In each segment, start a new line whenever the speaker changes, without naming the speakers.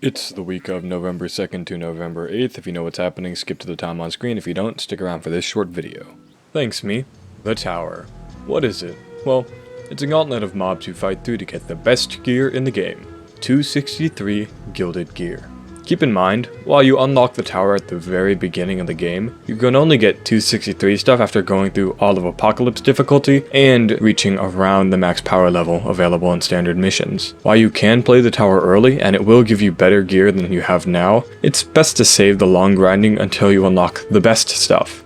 It's the week of November 2nd to November 8th. If you know what's happening, skip to the time on screen. If you don't, stick around for this short video. Thanks, me. The Tower. What is it? Well, it's a gauntlet of mobs you fight through to get the best gear in the game. 263 Gilded Gear. Keep in mind, while you unlock the tower at the very beginning of the game, you can only get 263 stuff after going through all of Apocalypse difficulty and reaching around the max power level available in standard missions. While you can play the tower early and it will give you better gear than you have now, it's best to save the long grinding until you unlock the best stuff.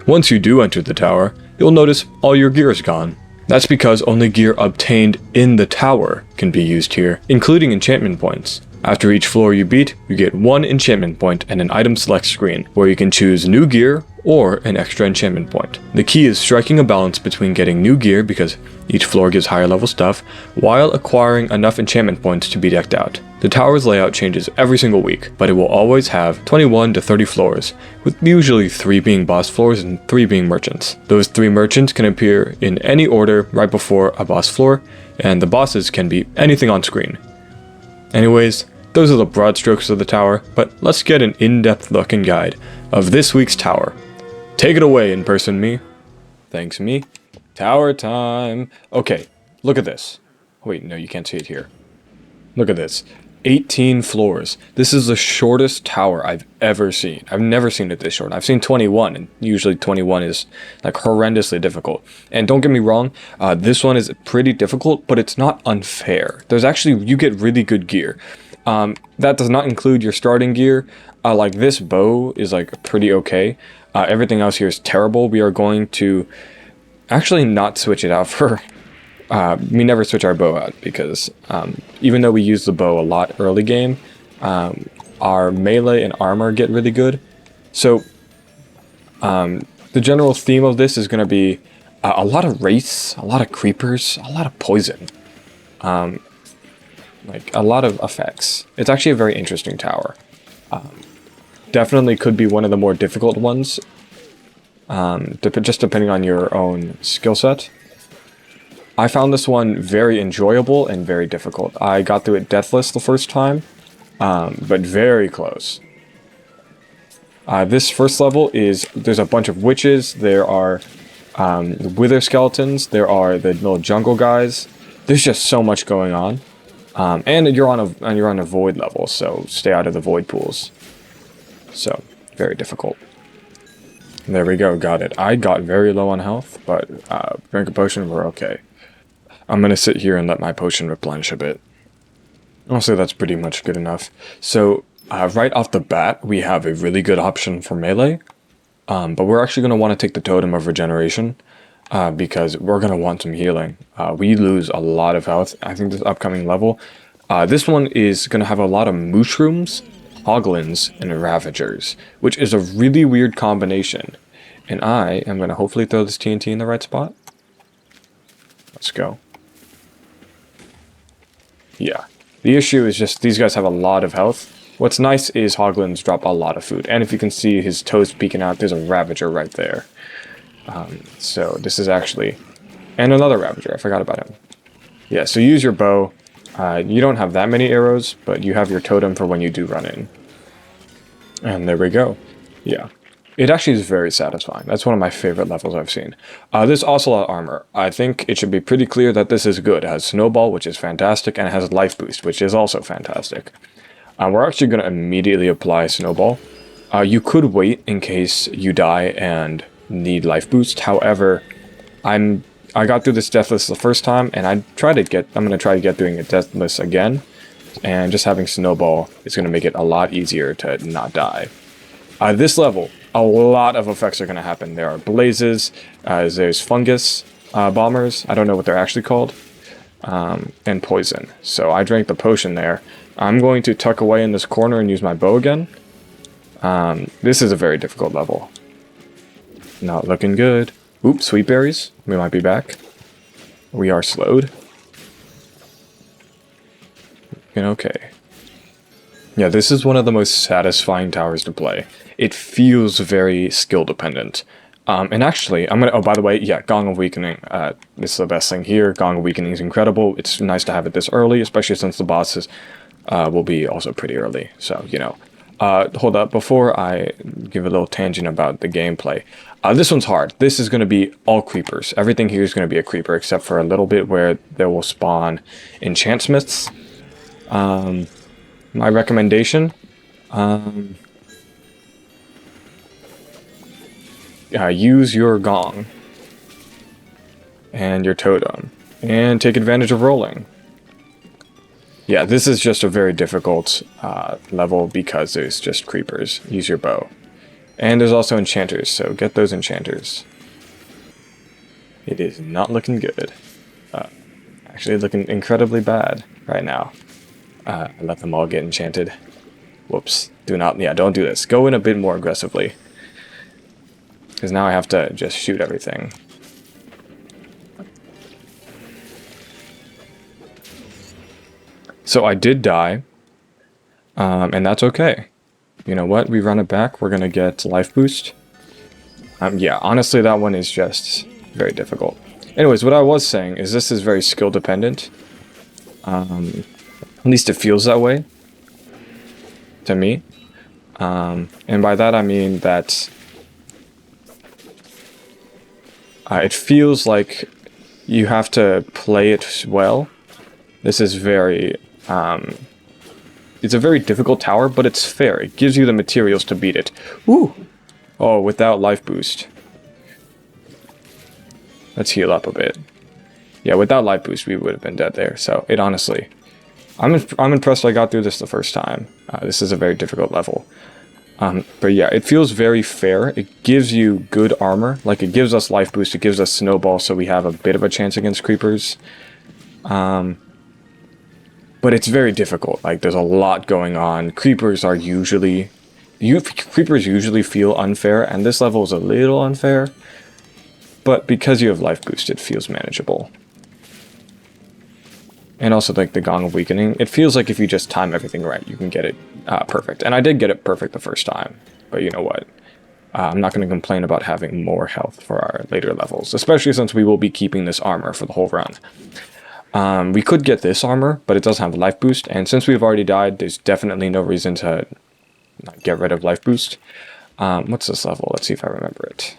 Once you do enter the tower, you'll notice all your gear is gone. That's because only gear obtained in the tower can be used here, including enchantment points. After each floor you beat, you get one enchantment point and an item select screen, where you can choose new gear or an extra enchantment point. The key is striking a balance between getting new gear, because each floor gives higher level stuff, while acquiring enough enchantment points to be decked out. The tower's layout changes every single week, but it will always have 21 to 30 floors, with usually 3 being boss floors and 3 being merchants. Those 3 merchants can appear in any order right before a boss floor, and the bosses can be anything on screen. Anyways, those are the broad strokes of the tower, but let's get an in-depth look and guide of this week's tower. Take it away, in-person me. Thanks, me. Tower time. Okay, look at this. Wait, no, you can't see it here. Look at this. 18 floors. This is the shortest tower I've ever seen. I've never seen it this short. I've seen 21, and usually 21 is like horrendously difficult. And don't get me wrong, this one is pretty difficult, but it's not unfair. There's actually, you get really good gear. That does not include your starting gear. Like this bow is like pretty okay. Everything else here is terrible. We are going to actually not switch it out for... we never switch our bow out because even though we use the bow a lot early game, our melee and armor get really good. So the general theme of this is going to be a lot of wraiths, a lot of creepers, a lot of poison, like a lot of effects. It's actually a very interesting tower. Definitely could be one of the more difficult ones, just depending on your own skill set. I found this one very enjoyable and very difficult. I got through it deathless the first time, but very close. This first level there's a bunch of witches, there are wither skeletons, there are the little jungle guys. There's just so much going on. And you're on a void level, so stay out of the void pools. So, very difficult. There we go, got it. I got very low on health, but drink a potion, we're okay. I'm going to sit here and let my potion replenish a bit. Honestly, that's pretty much good enough. So, right off the bat, we have a really good option for melee. But we're actually going to want to take the Totem of Regeneration, because we're going to want some healing. We lose a lot of health, I think, this upcoming level. This one is going to have a lot of mushrooms, hoglins, and ravagers, which is a really weird combination. And I am going to hopefully throw this TNT in the right spot. Let's go. Yeah, the issue is just these guys have a lot of health. What's nice is hoglins drop a lot of food, and if you can see his toes peeking out, there's a ravager right there. So this is actually... And another ravager, I forgot about him. Yeah, so use your bow. You don't have that many arrows, but you have your totem for when you do run in. And there we go. Yeah. It actually is very satisfying. That's one of my favorite levels I've seen. This Ocelot armor, I think it should be pretty clear that this is good. It has Snowball, which is fantastic, and it has Life Boost, which is also fantastic. We're actually going to immediately apply Snowball. You could wait in case you die and need Life Boost. However, I got through this deathless the first time, and I'm going to try to get doing it deathless again. And just having Snowball is going to make it a lot easier to not die. This level, a lot of effects are going to happen. There are blazes, there's fungus bombers, I don't know what they're actually called, and poison. So I drank the potion there. I'm going to tuck away in this corner and use my bow again. This is a very difficult level. Not looking good. Oops, sweet berries. We might be back. We are slowed. Okay. Yeah, this is one of the most satisfying towers to play. It feels very skill dependent. And actually, oh, by the way, yeah, Gong of Weakening. This is the best thing here. Gong of Weakening is incredible. It's nice to have it this early, especially since the bosses will be also pretty early. So, you know, hold up, before I give a little tangent about the gameplay. This one's hard. This is going to be all creepers. Everything here is going to be a creeper, except for a little bit where there will spawn enchantments. My recommendation, use your gong and your totem, and take advantage of rolling. Yeah, this is just a very difficult level because there's just creepers. Use your bow. And there's also enchanters, so get those enchanters. It is not looking good. Actually looking incredibly bad right now. I let them all get enchanted. Whoops. Don't do this. Go in a bit more aggressively. Because now I have to just shoot everything. So I did die, and that's okay. You know what? We run it back. We're going to get life boost. Yeah, honestly, that one is just very difficult. Anyways, what I was saying is this is very skill dependent. At least it feels that way to me. And by that I mean that it feels like you have to play it well. This is very... it's a very difficult tower, but it's fair. It gives you the materials to beat it. Woo! Oh, without life boost. Let's heal up a bit. Yeah, without life boost, we would have been dead there. So, it honestly... I'm impressed I got through this the first time. This is a very difficult level. But yeah, it feels very fair. It gives you good armor. Like, it gives us life boost. It gives us snowball, so we have a bit of a chance against creepers. But it's very difficult. Like, there's a lot going on. Creepers usually feel unfair, and this level is a little unfair. But because you have life boost, it feels manageable. And also, like, the Gong of Weakening, it feels like if you just time everything right, you can get it perfect. And I did get it perfect the first time, but you know what? I'm not going to complain about having more health for our later levels, especially since we will be keeping this armor for the whole run. We could get this armor, but it doesn't have life boost, and since we've already died, there's definitely no reason to not get rid of life boost. What's this level? Let's see if I remember it.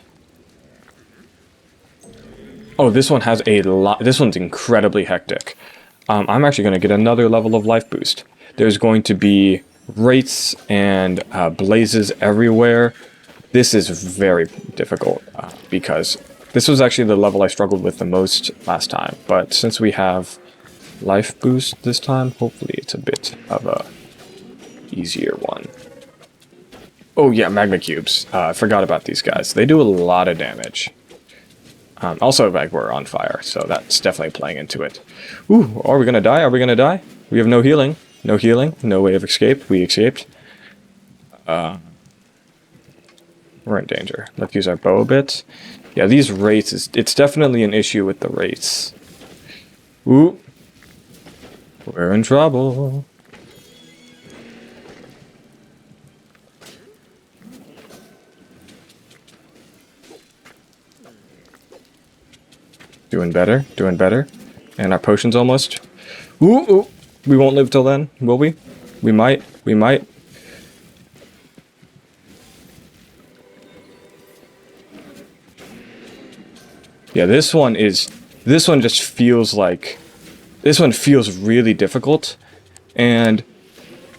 Oh, this one has a lot. This one's incredibly hectic. I'm actually going to get another level of life boost. There's going to be wraiths and blazes everywhere. This is very difficult because this was actually the level I struggled with the most last time. But since we have life boost this time, hopefully it's a bit of a easier one. Oh yeah, magma cubes. I forgot about these guys. They do a lot of damage. Also, like, we're on fire, so that's definitely playing into it. Ooh, are we gonna die? Are we gonna die? We have no healing. No healing. No way of escape. We escaped. We're in danger. Let's use our bow a bit. Yeah, these wraiths, it's definitely an issue with the wraiths. Ooh. We're in trouble. Doing better, doing better. And our potion's almost. Ooh, ooh. We won't live till then, will we? We might, we might. Yeah, this one just feels like, this one feels really difficult. And,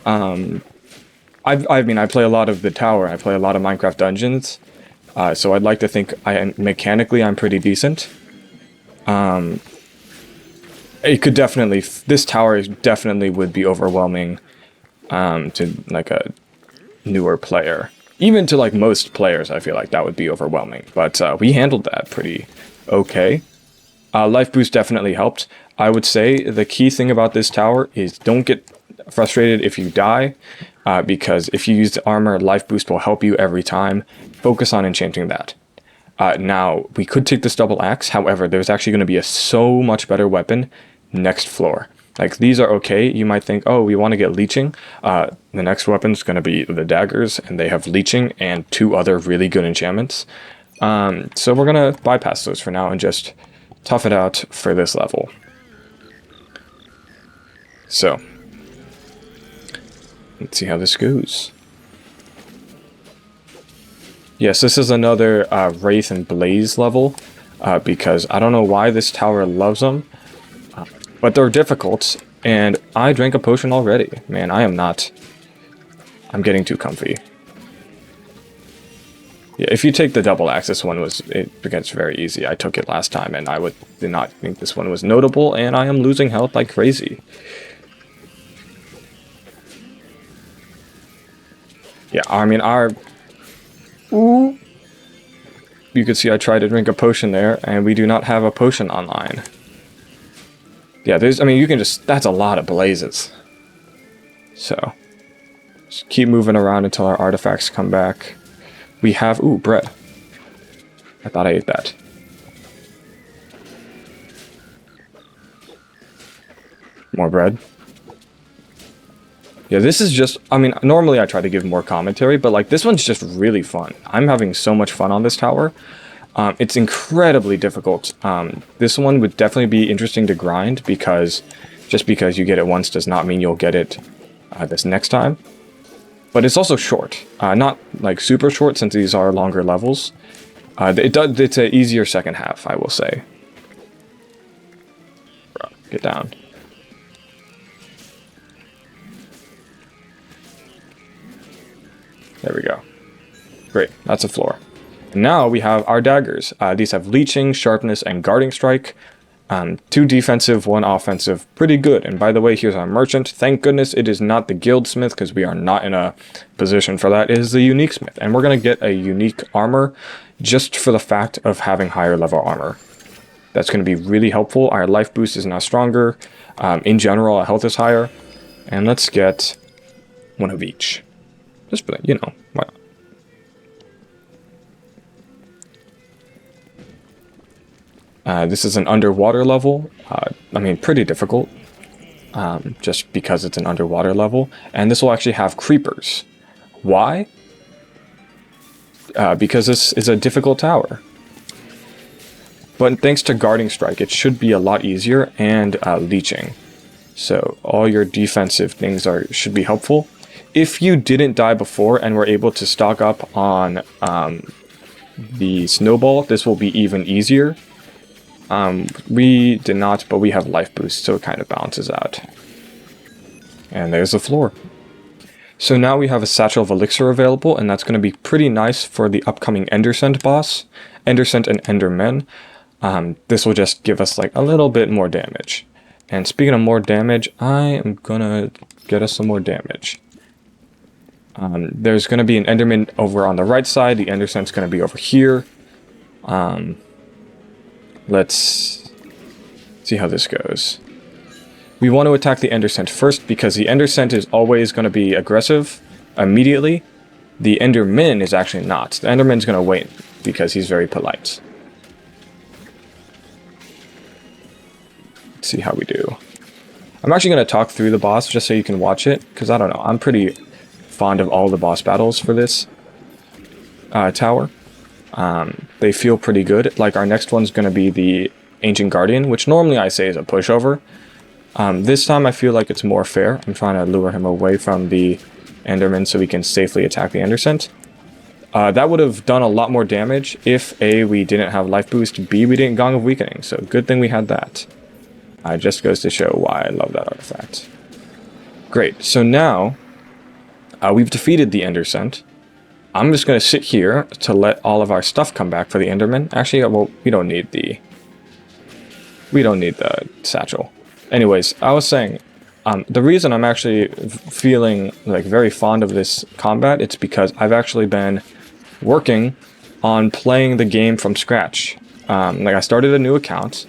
I mean, I play a lot of the tower, I play a lot of Minecraft Dungeons. So I'd like to think mechanically I'm pretty decent. It could definitely, this tower definitely would be overwhelming to like a newer player. Even to like most players, I feel like that would be overwhelming. But we handled that pretty okay. Life boost definitely helped. I would say the key thing about this tower is don't get frustrated if you die, because if you use the armor, life boost will help you every time. Focus on enchanting that. Now, we could take this double axe, however, there's actually going to be a so much better weapon next floor. Like, these are okay, you might think, oh, we want to get leeching. The next weapon's going to be the daggers, and they have leeching and 2 other really good enchantments. So we're going to bypass those for now and just tough it out for this level. So, Let's see how this goes. Yes, this is another Wraith and Blaze level, because I don't know why this tower loves them, but they're difficult, and I drank a potion already. Man, I'm getting too comfy. Yeah, if you take the double axe, it gets very easy. I took it last time, and did not think this one was notable, and I am losing health like crazy. Yeah, I mean, Ooh. You can see I tried to drink a potion there, and we do not have a potion online. Yeah, that's a lot of blazes. So, just keep moving around until our artifacts come back. We have, bread. I thought I ate that. More bread. Yeah, this is just, I mean, normally I try to give more commentary, but like this one's just really fun. I'm having so much fun on this tower. It's incredibly difficult. This one would definitely be interesting to grind because just because you get it once does not mean you'll get it this next time. But it's also short. Not like super short since these are longer levels. It's an easier second half, I will say. Bro, get down. There we go. Great, that's a floor. And now we have our daggers. These have leeching, sharpness, and guarding strike. 2 defensive, 1 offensive. Pretty good. And by the way, here's our merchant. Thank goodness it is not the guildsmith because we are not in a position for that. It is the unique smith. And we're going to get a unique armor just for the fact of having higher level armor. That's going to be really helpful. Our life boost is now stronger. In general, our health is higher. And let's get 1 of each. Just, you know, why not? This is an underwater level. I mean, pretty difficult. Just because it's an underwater level. And this will actually have creepers. Why? Because this is a difficult tower. But thanks to guarding strike, it should be a lot easier, and leeching. So all your defensive things should be helpful. If you didn't die before and were able to stock up on the snowball, this will be even easier. We did not, but we have life boost, so it kind of balances out. And there's the floor. So now we have a Satchel of Elixir available, and that's going to be pretty nice for the upcoming Enderscent boss. Enderscent and Endermen. This will just give us like a little bit more damage. And speaking of more damage, I am going to get us some more damage. There's going to be an Enderman over on the right side. The Enderscent's going to be over here. Let's see how this goes. We want to attack the Enderscent first because the Enderscent is always going to be aggressive immediately. The Enderman is actually not. The Enderman's going to wait because he's very polite. Let's see how we do. I'm actually going to talk through the boss just so you can watch it because I don't know. I'm pretty fond of all the boss battles for this tower. They feel pretty good. Like our next one's going to be the Ancient Guardian, which normally I say is a pushover. This time I feel like it's more fair. I'm trying to lure him away from the Enderman so we can safely attack the Enderscent. That would have done a lot more damage if A, we didn't have life boost, B, we didn't Gong of Weakening, so good thing we had that. Just goes to show why I love that artifact. Great, so now we've defeated the Enderscent. I'm just going to sit here to let all of our stuff come back for the Enderman. Actually, well, we don't need the satchel. Anyways, I was saying, the reason I'm actually feeling like very fond of this combat, it's because I've actually been working on playing the game from scratch. Like I started a new account,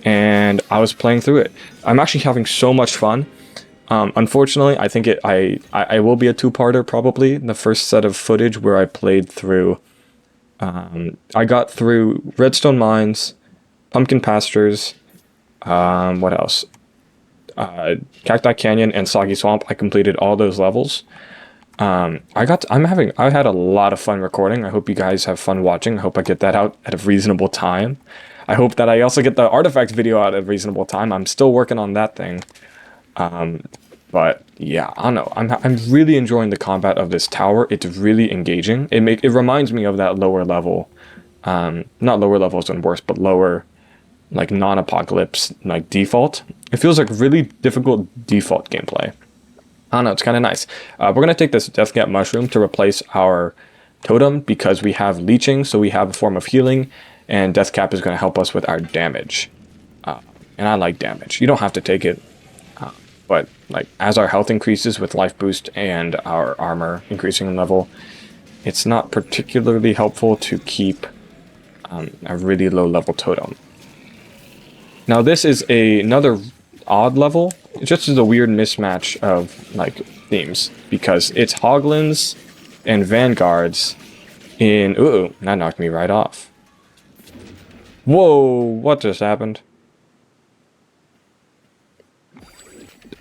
and I was playing through it. I'm actually having so much fun. Unfortunately, I think I will be a two-parter probably. The first set of footage where I played through, I got through Redstone Mines, Pumpkin Pastures, what else? Cacti Canyon and Soggy Swamp. I completed all those levels. I had a lot of fun recording. I hope you guys have fun watching. I hope I get that out at a reasonable time. I hope that I also get the artifact video out at a reasonable time. I'm still working on that thing. But yeah, I don't know. I'm really enjoying the combat of this tower. It's really engaging. It reminds me of that lower level, not lower level is worse, but lower like non-apocalypse like default. It feels like really difficult default gameplay. I don't know. It's kind of nice. We're gonna take this Death Cap mushroom to replace our totem because we have leeching, so we have a form of healing, and Death Cap is gonna help us with our damage. And I like damage. You don't have to take it. But like as our health increases with life boost and our armor increasing in level, it's not particularly helpful to keep a really low level totem. Now this is another odd level. It just is a weird mismatch of like themes because it's Hoglins and Vanguards in... Ooh, that knocked me right off. Whoa, what just happened?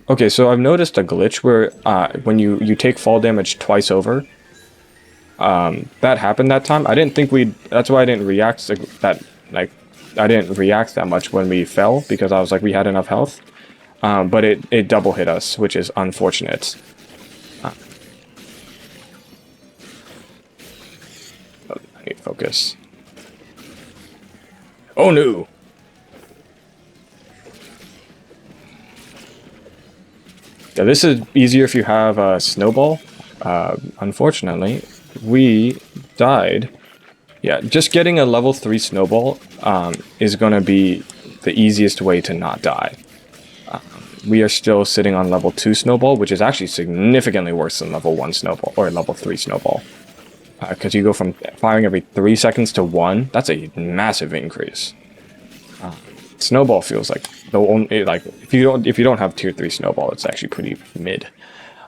Okay, so I've noticed a glitch where when you take fall damage twice over, that happened that time. I didn't think we'd... That's why I didn't react to that, like, I didn't react that much when we fell, because I was like, we had enough health. But it double hit us, which is unfortunate. I need focus. Oh no! Yeah, this is easier if you have a snowball. Unfortunately, we died. Yeah, just getting a level 3 snowball is going to be the easiest way to not die. We are still sitting on level 2 snowball, which is actually significantly worse than level 1 snowball, or level 3 snowball. Because you go from firing every 3 seconds to 1, that's a massive increase. Snowball feels like the only, like, if you don't have tier 3 snowball, it's actually pretty mid.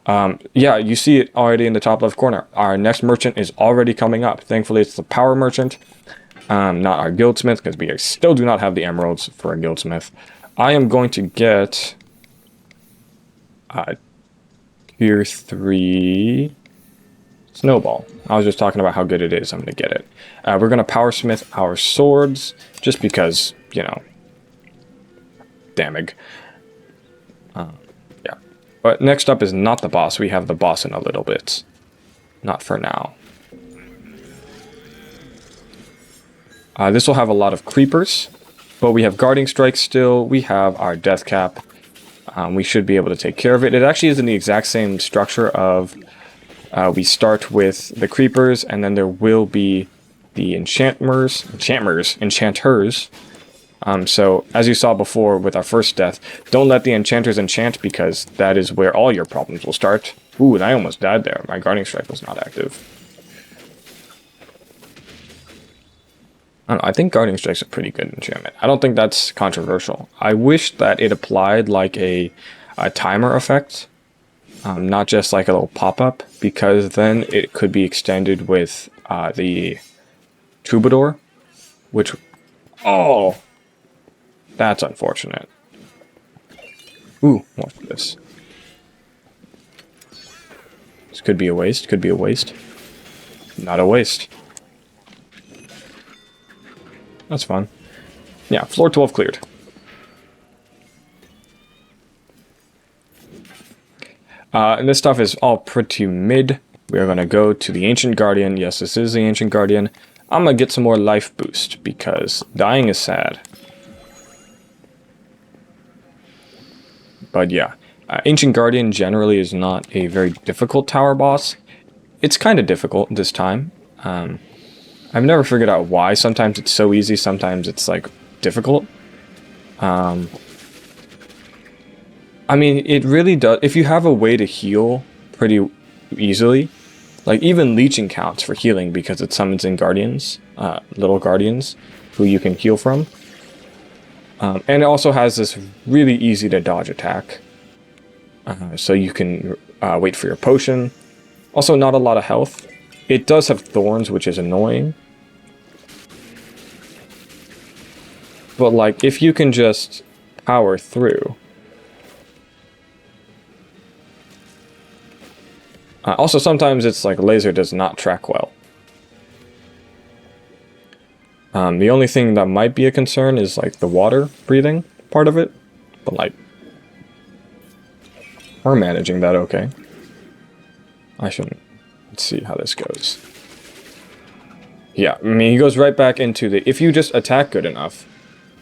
Yeah, you see it already in the top left corner. Our next merchant is already coming up. Thankfully, it's the power merchant, not our guildsmith, because we still do not have the emeralds for a guildsmith. I am going to get tier 3 snowball. I was just talking about how good it is. I'm going to get it. We're going to powersmith our swords, just because, you know, damage. Yeah. But next up is not the boss. We have the boss in a little bit. Not for now. This will have a lot of creepers, but we have guarding strikes still. We have our death cap. We should be able to take care of it. It actually is in the exact same structure of we start with the creepers, and then there will be the enchanters. So, as you saw before with our first death, don't let the enchanters enchant, because that is where all your problems will start. Ooh, and I almost died there. My guarding strike was not active. I don't know, I think guarding strike's a pretty good enchantment. I don't think that's controversial. I wish that it applied like a timer effect, not just like a little pop-up, because then it could be extended with the troubadour, which... Oh! That's unfortunate. Ooh, watch this. This could be a waste, could be a waste. Not a waste. That's fun. Yeah, floor 12 cleared. And this stuff is all pretty mid. We are going to go to the Ancient Guardian. Yes, this is the Ancient Guardian. I'm going to get some more life boost, because dying is sad. But yeah, Ancient Guardian generally is not a very difficult tower boss. It's kind of difficult this time. I've never figured out why. Sometimes it's so easy, sometimes it's like difficult. I mean, it really does. If you have a way to heal pretty easily, like even leeching counts for healing because it summons in guardians, little guardians who you can heal from. And it also has this really easy to dodge attack. So you can wait for your potion. Also, not a lot of health. It does have thorns, which is annoying. But like, if you can just power through. Also, sometimes it's like laser does not track well. The only thing that might be a concern is like the water breathing part of it. But like, We're managing that okay. I shouldn't. Let's see how this goes. Yeah, I mean, he goes right back into the... If you just attack good enough,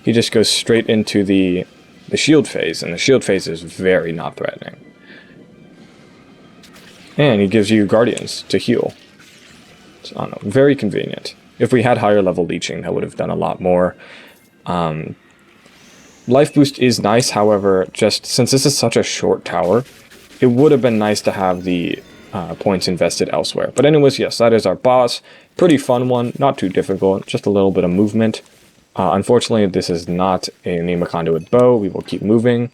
he just goes straight into the shield phase, and the shield phase is very not threatening. And he gives you Guardians to heal. So, I don't know, very convenient. If we had higher level leeching, that would have done a lot more. Life boost is nice, however, just since this is such a short tower, it would have been nice to have the points invested elsewhere. But anyways, yes, that is our boss. Pretty fun one, not too difficult, just a little bit of movement. Unfortunately, this is not a Anima Conduit bow. We will keep moving.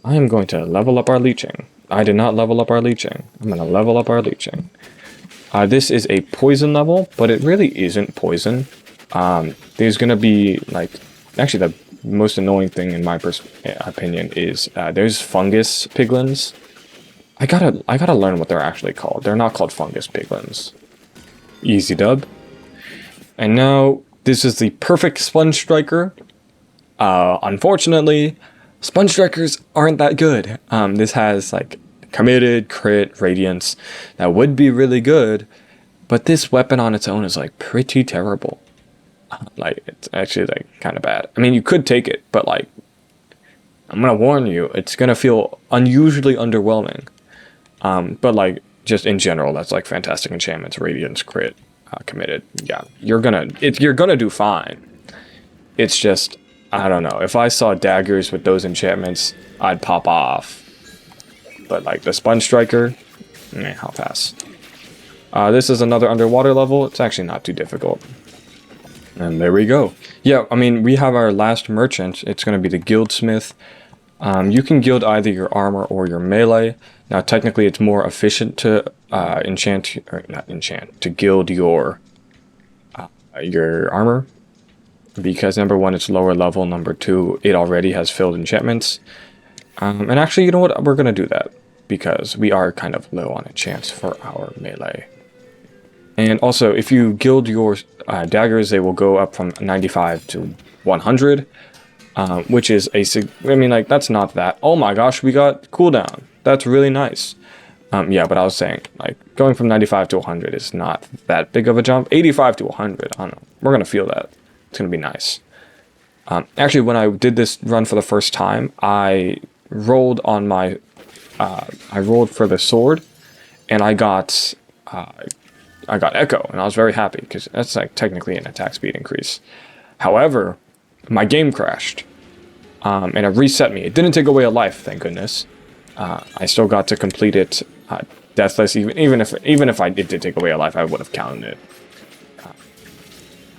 I am going to level up our leeching. I did not level up our leeching. I'm going to level up our leeching. This is a poison level, but it really isn't poison. There's going to be, like, actually the most annoying thing in my opinion is there's fungus piglins. I gotta learn what they're actually called. They're not called fungus piglins. Easy dub. And now this is the perfect sponge striker. Unfortunately, sponge strikers aren't that good. This has like committed, crit, radiance. That would be really good, but this weapon on its own is like pretty terrible. Like, it's actually like kind of bad. I mean, you could take it, but like, I'm gonna warn you, it's gonna feel unusually underwhelming. But like, just in general, that's like fantastic enchantments, radiance, crit, committed. Yeah, you're gonna do fine. It's just, I don't know. If I saw daggers with those enchantments, I'd pop off. But like the sponge striker, I'll pass. This is another underwater level. It's actually not too difficult. And there we go. Yeah, I mean, we have our last merchant. It's going to be the guildsmith. You can guild either your armor or your melee. Now, technically, it's more efficient to to guild your armor. Because number one, it's lower level. Number two, it already has filled enchantments. And actually, you know what? We're going to do that. Because we are kind of low on a chance for our melee. And also, if you guild your daggers, they will go up from 95 to 100, which is I mean, like, that's not that. Oh my gosh, we got cooldown. That's really nice. Yeah, but I was saying, like, going from 95 to 100 is not that big of a jump. 85 to 100, I don't know. We're going to feel that. It's going to be nice. Actually, when I did this run for the first time, I rolled on my... I rolled for the sword, and I got Echo, and I was very happy, because that's like technically an attack speed increase. However, my game crashed, and it reset me. It didn't take away a life, thank goodness. I still got to complete it deathless, even if it did take away a life, I would have counted it.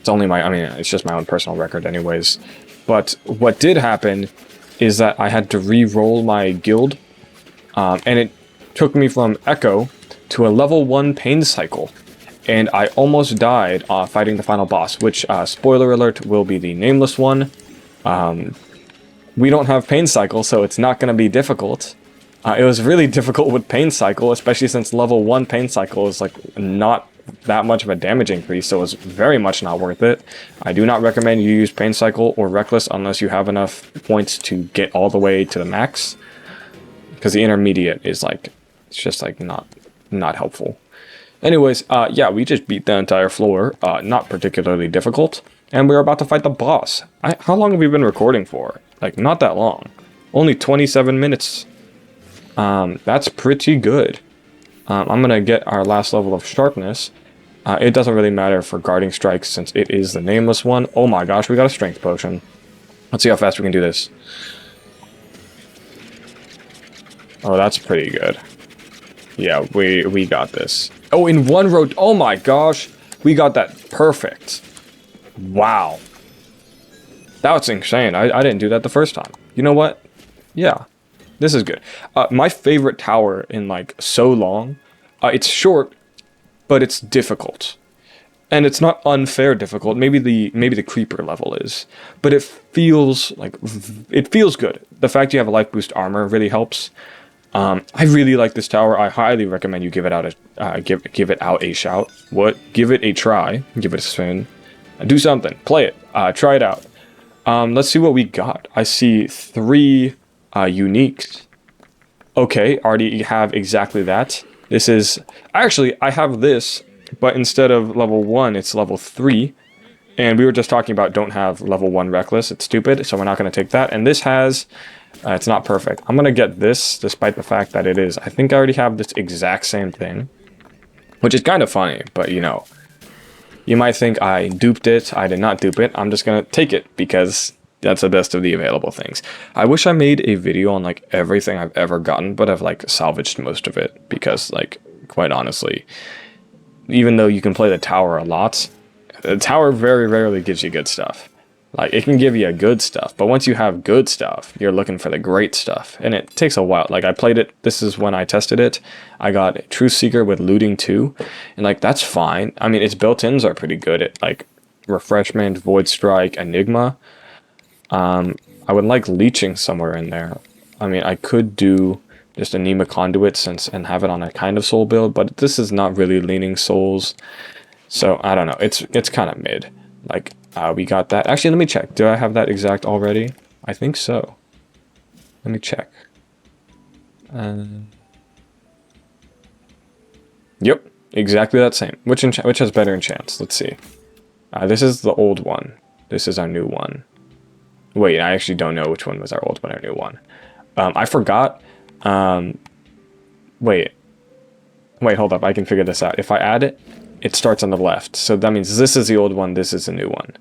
It's only it's just my own personal record anyways. But what did happen is that I had to re-roll my guild, and it took me from Echo to a level 1 pain cycle. And I almost died fighting the final boss, which, spoiler alert, will be the nameless one. We don't have pain cycle, so it's not going to be difficult. It was really difficult with pain cycle, especially since level 1 pain cycle is like not that much of a damage increase, so it's very much not worth it. I do not recommend you use pain cycle or reckless unless you have enough points to get all the way to the max, because the intermediate is like, it's just like not helpful. Anyways, yeah, we just beat the entire floor, not particularly difficult, and we're about to fight the boss. How long have we been recording for? Like, not that long. Only 27 minutes. That's pretty good. I'm gonna get our last level of sharpness. It doesn't really matter for guarding strikes since it is the nameless one. Oh my gosh, we got a strength potion. Let's see how fast we can do this. Oh, that's pretty good. Yeah, we got this. Oh, in one row. Oh my gosh. We got that perfect. Wow. That was insane. I didn't do that the first time. You know what? Yeah. This is good. My favorite tower in like so long. It's short, but it's difficult. And it's not unfair difficult. Maybe the creeper level is. But it feels good. The fact you have a life boost armor really helps. I really like this tower. I highly recommend you give it out a shout. Give it a try. Give it a spin. Do something. Play it. Try it out. Let's see what we got. I see 3 uniques. Okay, already have exactly that. This is, actually, I have this, but instead of level 1, it's level 3. And we were just talking about don't have level 1 reckless. It's stupid, so we're not going to take that. And this has, it's not perfect. I'm going to get this, despite the fact that it is. I think I already have this exact same thing, which is kind of funny, but you know. You might think I duped it. I did not dupe it. I'm just going to take it because that's the best of the available things. I wish I made a video on like everything I've ever gotten, but I've like salvaged most of it because like, quite honestly, even though you can play the tower a lot, the tower very rarely gives you good stuff. Like, it can give you good stuff, but once you have good stuff, you're looking for the great stuff, and it takes a while. Like, I played it, this is when I tested it, I got Truth Seeker with Looting 2, and like, that's fine. I mean, its built-ins are pretty good at like, Refreshment, Void Strike, Enigma. I would like Leeching somewhere in there. I mean, I could do just Anema Conduit and have it on a kind of soul build, but this is not really leaning souls. So, I don't know. It's kind of mid. Like, we got that. Actually, let me check. Do I have that exact already? I think so. Let me check. Yep, exactly that same. Which has better enchants? Let's see. This is the old one. This is our new one. Wait, I actually don't know which one was our old one or new one. I forgot. Wait, hold up. I can figure this out. If I add it, it starts on the left. So that means this is the old one, this is the new one.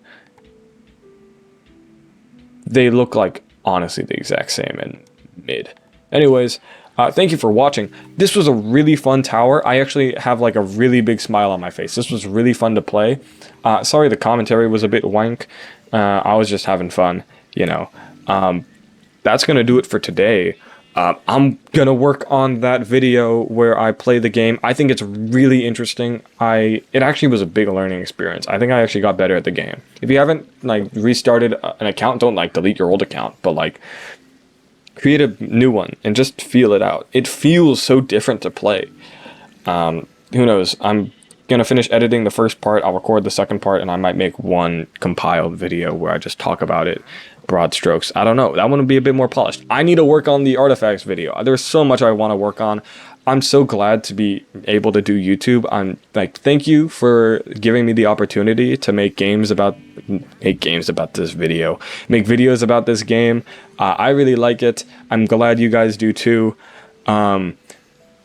They look like, honestly, the exact same in mid. Anyways, thank you for watching. This was a really fun tower. I actually have like a really big smile on my face. This was really fun to play. Sorry the commentary was a bit wank. I was just having fun, you know. That's going to do it for today. I'm gonna work on that video where I play the game. I think it's really interesting. It actually was a big learning experience. I think I actually got better at the game. If you haven't like restarted an account, don't like delete your old account, but like create a new one and just feel it out. It feels so different to play. Who knows? I'm gonna finish editing the first part. I'll record the second part, and I might make one compiled video where I just talk about it. Broad strokes. I don't know. That one would be a bit more polished. I need to work on the artifacts video. There's so much I want to work on. I'm so glad to be able to do YouTube. I'm like, thank you for giving me the opportunity to make games about this video. Make videos about this game. I really like it. I'm glad you guys do too. I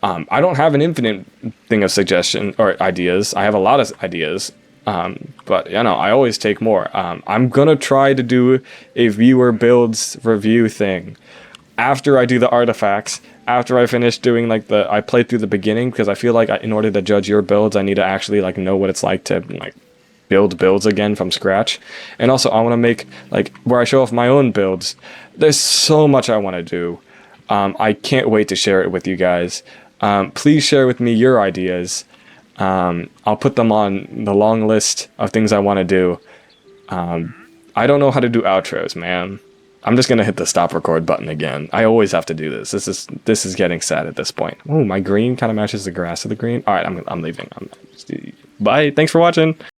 don't have an infinite thing of suggestion or ideas. I have a lot of ideas. But you know, I always take more. I'm gonna try to do a viewer builds review thing after I do the artifacts, after I finish doing like I played through the beginning, because I feel like in order to judge your builds, I need to actually like know what it's like to like build builds again from scratch. And also I want to make like where I show off my own builds. There's so much I want to do. I can't wait to share it with you guys. Please share with me your ideas. I'll put them on the long list of things I want to do. I don't know how to do outros, man. I'm just gonna hit the stop record button again. I always have to do this. This is getting sad at this point. Oh, my green kind of matches the grass of the green. All right, I'm leaving. Bye. Thanks for watching.